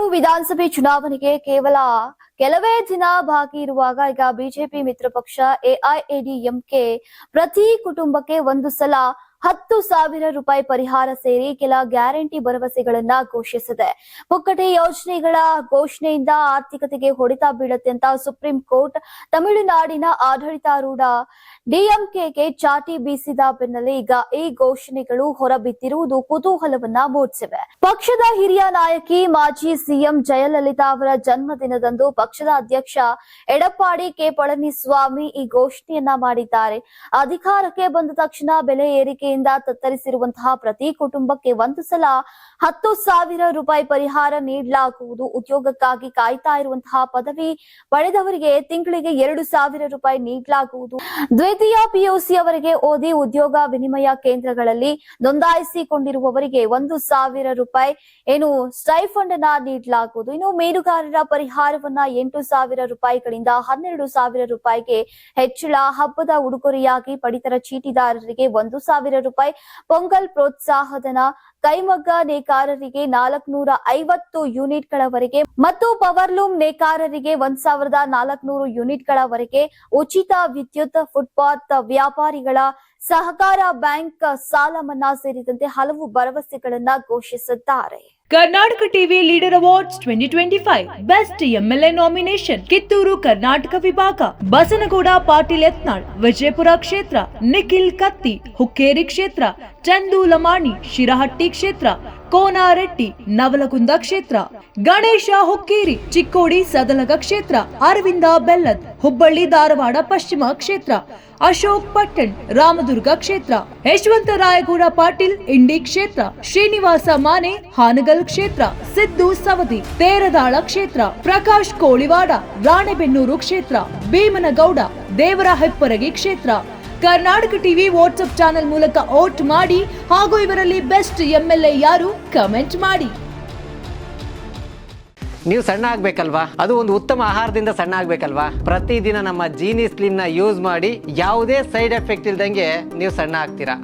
ತಮಿಳುನಾಡು ವಿಧಾನಸಭೆ ಚುನಾವಣೆಗೆ ಕೇವಲ ಕೆಲವೇ ದಿನ ಬಾಕಿ ಇರುವಾಗ ಈಗ ಬಿಜೆಪಿ ಮಿತ್ರ ಪಕ್ಷ ಎಐಎಡಿಎಂಕೆ ಪ್ರತಿ ಕುಟುಂಬಕ್ಕೆ ಒಂದು ಸಲ 10,000 ರೂಪಾಯಿ ಪರಿಹಾರ ಸೇರಿ ಕೆಲ ಗ್ಯಾರಂಟಿ ಭರವಸೆಗಳನ್ನ ಘೋಷಿಸಿದೆ. ಪುಕ್ಕಟೆ ಯೋಜನೆಗಳ ಘೋಷಣೆಯಿಂದ ಆರ್ಥಿಕತೆಗೆ ಹೊಡೆತ ಬೀಳುತ್ತೆ ಅಂತ ಸುಪ್ರೀಂ ಕೋರ್ಟ್ ತಮಿಳುನಾಡಿನ ಆಡಳಿತಾರೂಢ ಡಿಎಂಕೆಗೆ ಚಾಟಿ ಬೀಸಿದ ಬೆನ್ನಲ್ಲೇ ಈಗ ಈ ಘೋಷಣೆಗಳು ಹೊರಬಿದ್ದಿರುವುದು ಕುತೂಹಲವನ್ನ ಮೂಡಿಸಿವೆ. ಪಕ್ಷದ ಹಿರಿಯ ನಾಯಕಿ ಮಾಜಿ ಸಿಎಂ ಜಯಲಲಿತಾ ಅವರ ಜನ್ಮದಿನದಂದು ಪಕ್ಷದ ಅಧ್ಯಕ್ಷ ಎಡಪ್ಪಾಡಿ ಕೆ ಪಳನಿಸ್ವಾಮಿ ಈ ಘೋಷಣೆಯನ್ನ ಮಾಡಿದ್ದಾರೆ. ಅಧಿಕಾರಕ್ಕೆ ಬಂದ ತಕ್ಷಣ ಬೆಲೆ ಏರಿಕೆ ತತ್ತರಿಸಿರುವಂತಹ ಪ್ರತಿ ಕುಟುಂಬಕ್ಕೆ ಒಂದು ಸಲ 10,000 ರೂಪಾಯಿ ಪರಿಹಾರ ನೀಡಲಾಗುವುದು. ಉದ್ಯೋಗಕ್ಕಾಗಿ ಕಾಯ್ತಾ ಇರುವಂತಹ ಪದವಿ ಪಡೆದವರಿಗೆ ತಿಂಗಳಿಗೆ 2,000 ರೂಪಾಯಿ ನೀಡಲಾಗುವುದು. ದ್ವಿತೀಯ ಪಿಯುಸಿ ಅವರಿಗೆ ಓದಿ ಉದ್ಯೋಗ ವಿನಿಮಯ ಕೇಂದ್ರಗಳಲ್ಲಿ ನೋಂದಾಯಿಸಿಕೊಂಡಿರುವವರಿಗೆ 1,000 ರೂಪಾಯಿ ಸ್ಟೈಫಂಡ್ ಅನ್ನ ನೀಡಲಾಗುವುದು. ಇನ್ನು ಮೀನುಗಾರರ ಪರಿಹಾರವನ್ನ 8,000 ರೂಪಾಯಿಗಳಿಂದ 12,000 ರೂಪಾಯಿಗೆ ಹೆಚ್ಚಳ. ಹಬ್ಬದ ಉಡುಗೊರೆಯಾಗಿ ಪಡಿತರ ಚೀಟಿದಾರರಿಗೆ 1,000 ರೂಪಾಯಿ. ಪೊಂಗಲ್ ಪ್ರೋತ್ಸಾಹಧನ. ಕೈಮಗ್ಗ ನೇಕಾರರಿಗೆ 450 ಯೂನಿಟ್ಗಳವರೆಗೆ ಮತ್ತು ಪವರ್ಲೂಮ್ ನೇಕಾರರಿಗೆ 1,400 ಯೂನಿಟ್ಗಳವರೆಗೆ ಉಚಿತ ವಿದ್ಯುತ್. ಫುಟ್ಪಾತ್ ವ್ಯಾಪಾರಿಗಳ ಸಹಕಾರ ಬ್ಯಾಂಕ್ ಸಾಲ ಮನ್ನಾ ಸೇರಿದಂತೆ ಹಲವು ಭರವಸೆಗಳನ್ನ ಘೋಷಿಸಿದ್ದಾರೆ. Karnataka TV leader awards 2025 best MLA nomination Kittur Karnataka ವಿಭಾಗ ಬಸನಗೌಡ ಪಾಟೀಲ್ ಯತ್ನಾಳ್ ವಿಜಯಪುರ ಕ್ಷೇತ್ರ, ನಿಖಿಲ್ ಕತ್ತಿ ಹುಕ್ಕೇರಿ ಕ್ಷೇತ್ರ, ಚಂದು ಲಮಾಣಿ ಶಿರಹಟ್ಟಿ ಕ್ಷೇತ್ರ, ಕೋನಾರೆಡ್ಡಿ ನವಲಗುಂದ ಕ್ಷೇತ್ರ, ಗಣೇಶ ಹುಕ್ಕೇರಿ ಚಿಕ್ಕೋಡಿ ಸದಲಗ ಕ್ಷೇತ್ರ, ಅರವಿಂದ ಬೆಲ್ಲದ್ ಹುಬ್ಬಳ್ಳಿ ಧಾರವಾಡ ಪಶ್ಚಿಮ ಕ್ಷೇತ್ರ, ಅಶೋಕ್ ಪಟ್ಟಣ್ ರಾಮದುರ್ಗ ಕ್ಷೇತ್ರ, ಯಶವಂತ ರಾಯಗೌಡ ಪಾಟೀಲ್ ಇಂಡಿ ಕ್ಷೇತ್ರ, ಶ್ರೀನಿವಾಸ ಮಾನೆ ಹಾನಗಲ್ ಕ್ಷೇತ್ರ, ಸಿದ್ದು ಸವದಿ ತೇರದಾಳ ಕ್ಷೇತ್ರ, ಪ್ರಕಾಶ್ ಕೋಳಿವಾಡ ರಾಣೆಬೆನ್ನೂರು ಕ್ಷೇತ್ರ, ಭೀಮನಗೌಡ ದೇವರ ಹೆಪ್ಪರಗಿ ಕ್ಷೇತ್ರ. ಕರ್ನಾಟಕ ಟಿವಿ ವಾಟ್ಸ್ಆಪ್ ಚಾನೆಲ್ ಮೂಲಕ ವೋಟ್ ಮಾಡಿ ಹಾಗೂ ಇವರಲ್ಲಿ ಬೆಸ್ಟ್ ಎಂಎಲ್ಎ ಯಾರು ಕಮೆಂಟ್ ಮಾಡಿ. ನೀವು ಸಣ್ಣ ಆಗ್ಬೇಕಲ್ವಾ? ಅದು ಒಂದು ಉತ್ತಮ ಆಹಾರದಿಂದ ಸಣ್ಣ ಆಗ್ಬೇಕಲ್ವಾ? ಪ್ರತಿದಿನ ನಮ್ಮ ಜೀನಿ ಸ್ಲಿಮ್ ನ ಯೂಸ್ ಮಾಡಿ ಯಾವುದೇ ಸೈಡ್ ಎಫೆಕ್ಟ್ ಇಲ್ದಂಗೆ ನೀವು ಸಣ್ಣ ಆಗ್ತೀರಾ.